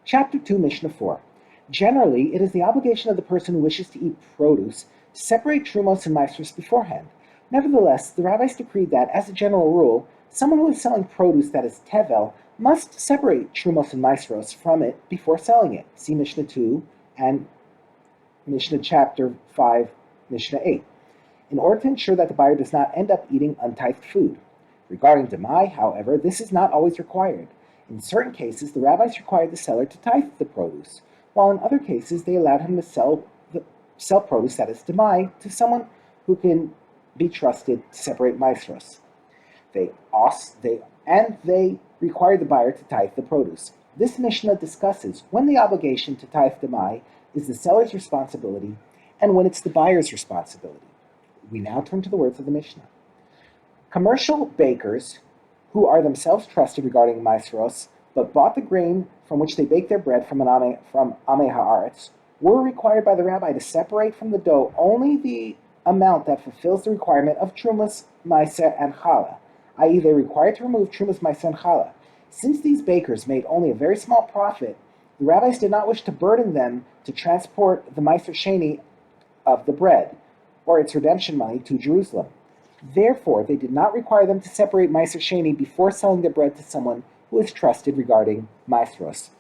Chapter 2, Mishnah 4. Generally, it is the obligation of the person who wishes to eat produce to separate trumos and maasros beforehand. Nevertheless, the rabbis decreed that, as a general rule, someone who is selling produce that is tevel must separate trumos and maasros from it before selling it. See Mishnah 2 and Mishnah chapter 5, Mishnah 8, in order to ensure that the buyer does not end up eating untithed food. Regarding Demai, however, this is not always required. In certain cases, the rabbis required the seller to tithe the produce, while in other cases they allowed him to sell produce that is Demai to someone who can be trusted to separate maasros. They required the buyer to tithe the produce. This Mishnah discusses when the obligation to tithe Demai is the seller's responsibility and when it's the buyer's responsibility. We now turn to the words of the Mishnah. Commercial bakers who are themselves trusted regarding maasros, but bought the grain from which they bake their bread from Amei Haaretz, were required by the rabbi to separate from the dough only the amount that fulfills the requirement of trumas, maaser, and challah, i.e. they required to remove trumas, maaser, and challah. Since these bakers made only a very small profit, the rabbis did not wish to burden them to transport the maaser sheni of the bread, or its redemption money, to Jerusalem. Therefore, they did not require them to separate maaser sheni before selling their bread to someone who is trusted regarding maasros.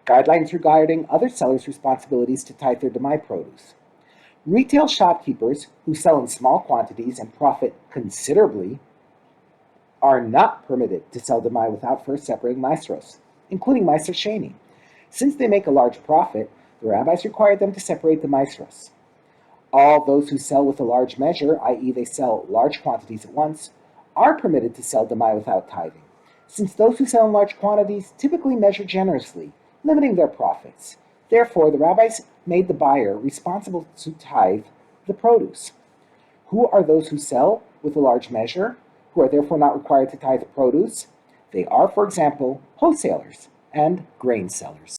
Guidelines regarding other sellers' responsibilities to tithe their Demai produce. Retail shopkeepers who sell in small quantities and profit considerably are not permitted to sell Demai without first separating maasros, including maaser sheni. Since they make a large profit, the rabbis required them to separate the maasros. All those who sell with a large measure, i.e. they sell large quantities at once, are permitted to sell Demai without tithing, since those who sell in large quantities typically measure generously, limiting their profits. Therefore, the rabbis made the buyer responsible to tithe the produce. Who are those who sell with a large measure, who are therefore not required to tithe the produce? They are, for example, wholesalers and grain sellers.